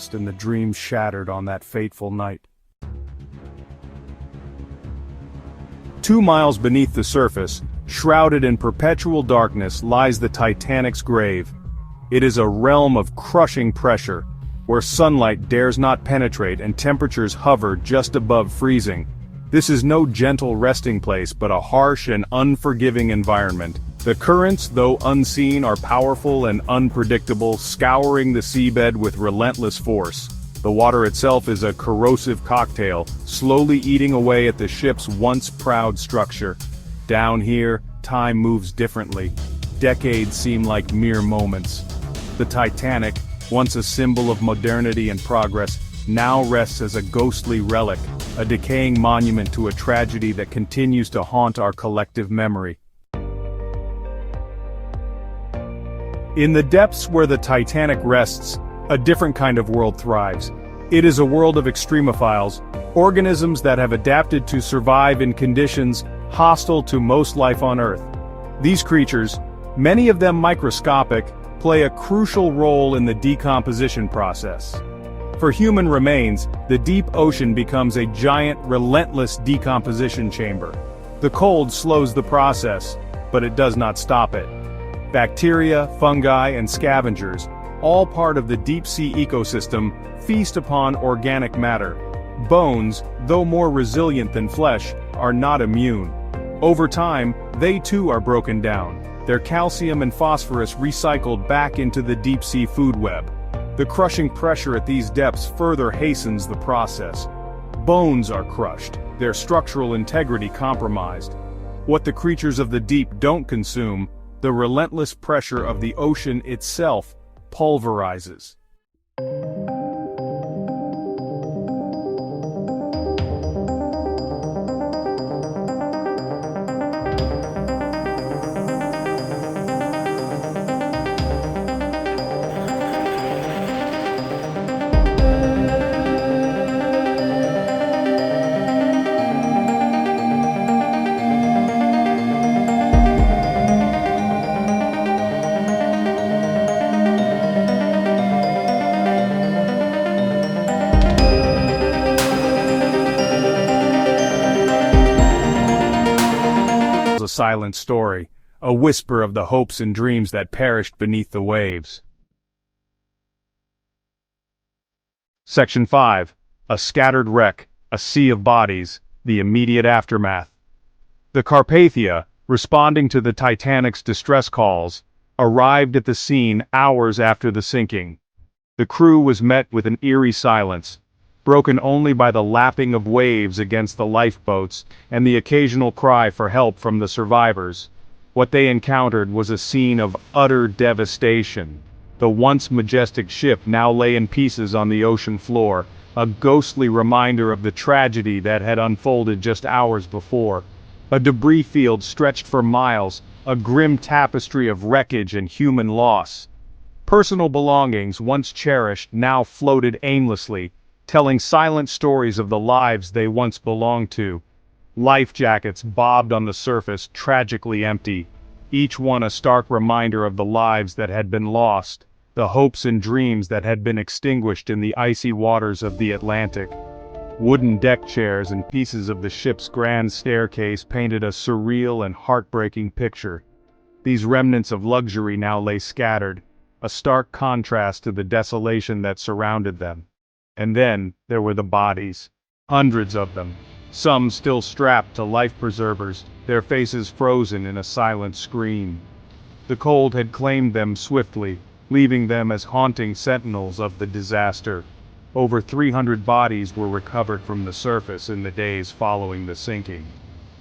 lost and the dreams shattered on that fateful night. 2 miles beneath the surface, shrouded in perpetual darkness, lies the Titanic's grave. It is a realm of crushing pressure, where sunlight dares not penetrate and temperatures hover just above freezing. This is no gentle resting place but a harsh and unforgiving environment. The currents, though unseen, are powerful and unpredictable, scouring the seabed with relentless force. The water itself is a corrosive cocktail, slowly eating away at the ship's once proud structure. Down here, time moves differently. Decades seem like mere moments. The Titanic, once a symbol of modernity and progress, now rests as a ghostly relic, a decaying monument to a tragedy that continues to haunt our collective memory. In the depths where the Titanic rests, a different kind of world thrives. It is a world of extremophiles, organisms that have adapted to survive in conditions hostile to most life on Earth. These creatures, many of them microscopic, play a crucial role in the decomposition process. For human remains, the deep ocean becomes a giant, relentless decomposition chamber. The cold slows the process, but it does not stop it. Bacteria, fungi, and scavengers, all part of the deep-sea ecosystem, feast upon organic matter. Bones, though more resilient than flesh, are not immune. Over time, they too are broken down, their calcium and phosphorus recycled back into the deep-sea food web. The crushing pressure at these depths further hastens the process. Bones are crushed, their structural integrity compromised. What the creatures of the deep don't consume, the relentless pressure of the ocean itself pulverizes. A silent story, a whisper of the hopes and dreams that perished beneath the waves. Section 5. A scattered wreck, a sea of bodies, the immediate aftermath. The Carpathia, responding to the Titanic's distress calls, arrived at the scene hours after the sinking. The crew was met with an eerie silence, broken only by the lapping of waves against the lifeboats and the occasional cry for help from the survivors. What they encountered was a scene of utter devastation. The once majestic ship now lay in pieces on the ocean floor, a ghostly reminder of the tragedy that had unfolded just hours before. A debris field stretched for miles, a grim tapestry of wreckage and human loss. Personal belongings, once cherished, now floated aimlessly, telling silent stories of the lives they once belonged to. Life jackets bobbed on the surface, tragically empty, each one a stark reminder of the lives that had been lost, the hopes and dreams that had been extinguished in the icy waters of the Atlantic. Wooden deck chairs and pieces of the ship's grand staircase painted a surreal and heartbreaking picture. These remnants of luxury now lay scattered, a stark contrast to the desolation that surrounded them. And then, there were the bodies. Hundreds of them. Some still strapped to life preservers, their faces frozen in a silent scream. The cold had claimed them swiftly, leaving them as haunting sentinels of the disaster. Over 300 bodies were recovered from the surface in the days following the sinking.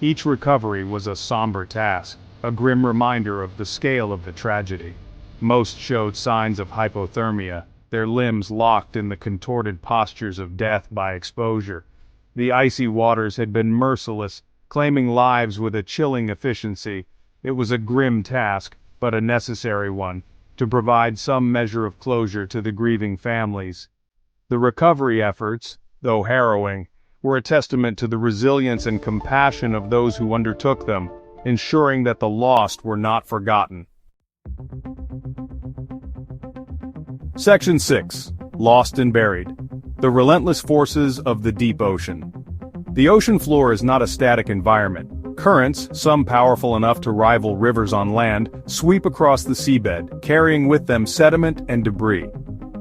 Each recovery was a somber task, a grim reminder of the scale of the tragedy. Most showed signs of hypothermia, their limbs locked in the contorted postures of death by exposure. The icy waters had been merciless, claiming lives with a chilling efficiency. It was a grim task, but a necessary one, to provide some measure of closure to the grieving families. The recovery efforts, though harrowing, were a testament to the resilience and compassion of those who undertook them, ensuring that the lost were not forgotten. Section 6. lost and buried. The relentless forces of the deep ocean. The ocean floor is not a static environment. Currents, some powerful enough to rival rivers on land, sweep across the seabed, carrying with them sediment and debris.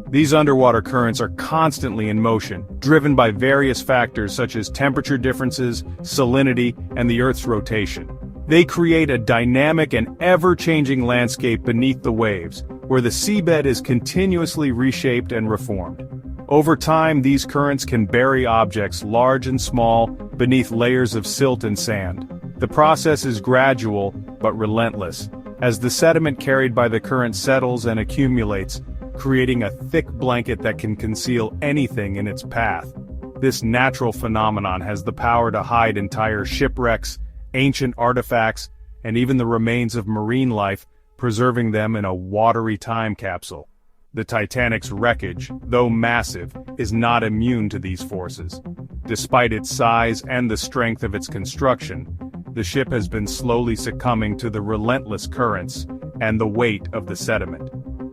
These underwater currents are constantly in motion, driven by various factors such as temperature differences, salinity, and the Earth's rotation. They create a dynamic and ever-changing landscape beneath the waves, where the seabed is continuously reshaped and reformed. Over time, these currents can bury objects large and small beneath layers of silt and sand. The process is gradual, but relentless, as the sediment carried by the current settles and accumulates, creating a thick blanket that can conceal anything in its path. This natural phenomenon has the power to hide entire shipwrecks, ancient artifacts, and even the remains of marine life, preserving them in a watery time capsule. The Titanic's wreckage, though massive, is not immune to these forces. Despite its size and the strength of its construction, the ship has been slowly succumbing to the relentless currents and the weight of the sediment.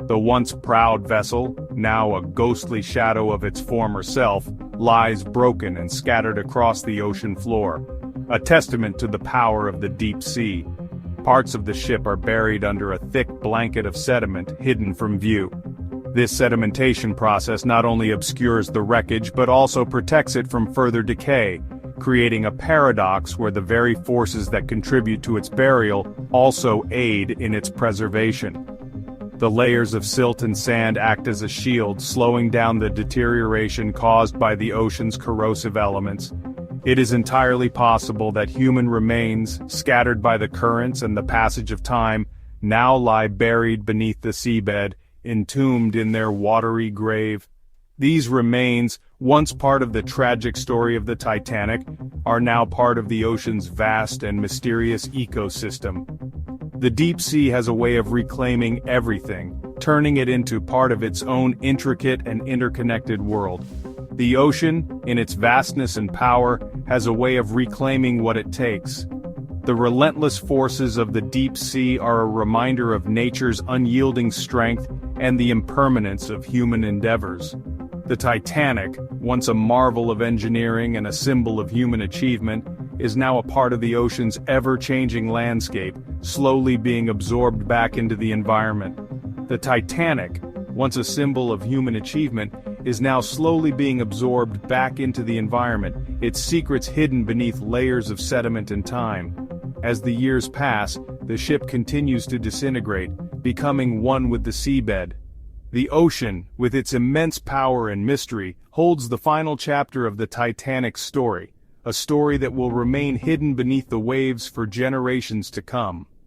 The once proud vessel, now a ghostly shadow of its former self, lies broken and scattered across the ocean floor, a testament to the power of the deep sea. Parts of the ship are buried under a thick blanket of sediment hidden from view. This sedimentation process not only obscures the wreckage but also protects it from further decay, creating a paradox where the very forces that contribute to its burial also aid in its preservation. The layers of silt and sand act as a shield, slowing down the deterioration caused by the ocean's corrosive elements. It is entirely possible that human remains, scattered by the currents and the passage of time, now lie buried beneath the seabed, entombed in their watery grave. These remains, once part of the tragic story of the Titanic, are now part of the ocean's vast and mysterious ecosystem. The deep sea has a way of reclaiming everything, turning it into part of its own intricate and interconnected world. The ocean, in its vastness and power, has a way of reclaiming what it takes. The relentless forces of the deep sea are a reminder of nature's unyielding strength and the impermanence of human endeavors. The Titanic, once a marvel of engineering and a symbol of human achievement, is now a part of the ocean's ever-changing landscape, slowly being absorbed back into the environment. The Titanic, once a symbol of human achievement, is now slowly being absorbed back into the environment, its secrets hidden beneath layers of sediment and time. As the years pass, the ship continues to disintegrate, becoming one with the seabed. The ocean, with its immense power and mystery, holds the final chapter of the Titanic's story, a story that will remain hidden beneath the waves for generations to come.